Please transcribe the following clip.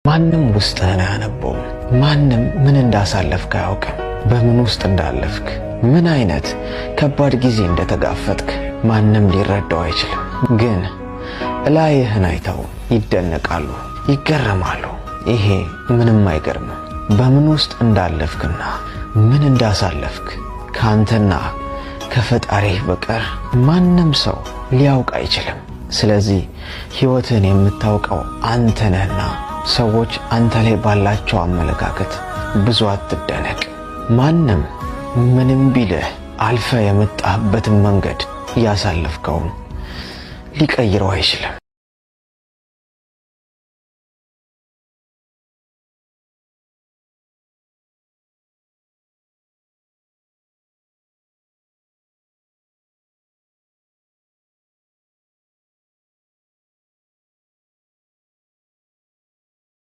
ማንም ውስጥህን አያነበውም። ማንም ምን እንዳሳለፍክ አያውቅም። በምን ውስጥ እንዳለፍክ፣ ምን አይነት ከባድ ጊዜ እንደተጋፈጥክ ማንም ሊረዳው አይችልም። ግን እላይህን አይተው ይደነቃሉ፣ ይገረማሉ። ይሄ ምንም አይገርምም። በምን ውስጥ እንዳለፍክና ምን እንዳሳለፍክ ካንተና ከፈጣሪህ በቀር ማንም ሰው ሊያውቅ አይችልም። ስለዚህ ሕይወትን የምታውቀው አንተ ነህና ሰዎች አንተ ላይ ባላቸው አመለካከት ብዙ አትደነቅ። ማንም ምንም ቢልህ አልፈ የመጣህበትን መንገድ ያሳለፍከውን ሊቀይረው አይችልም።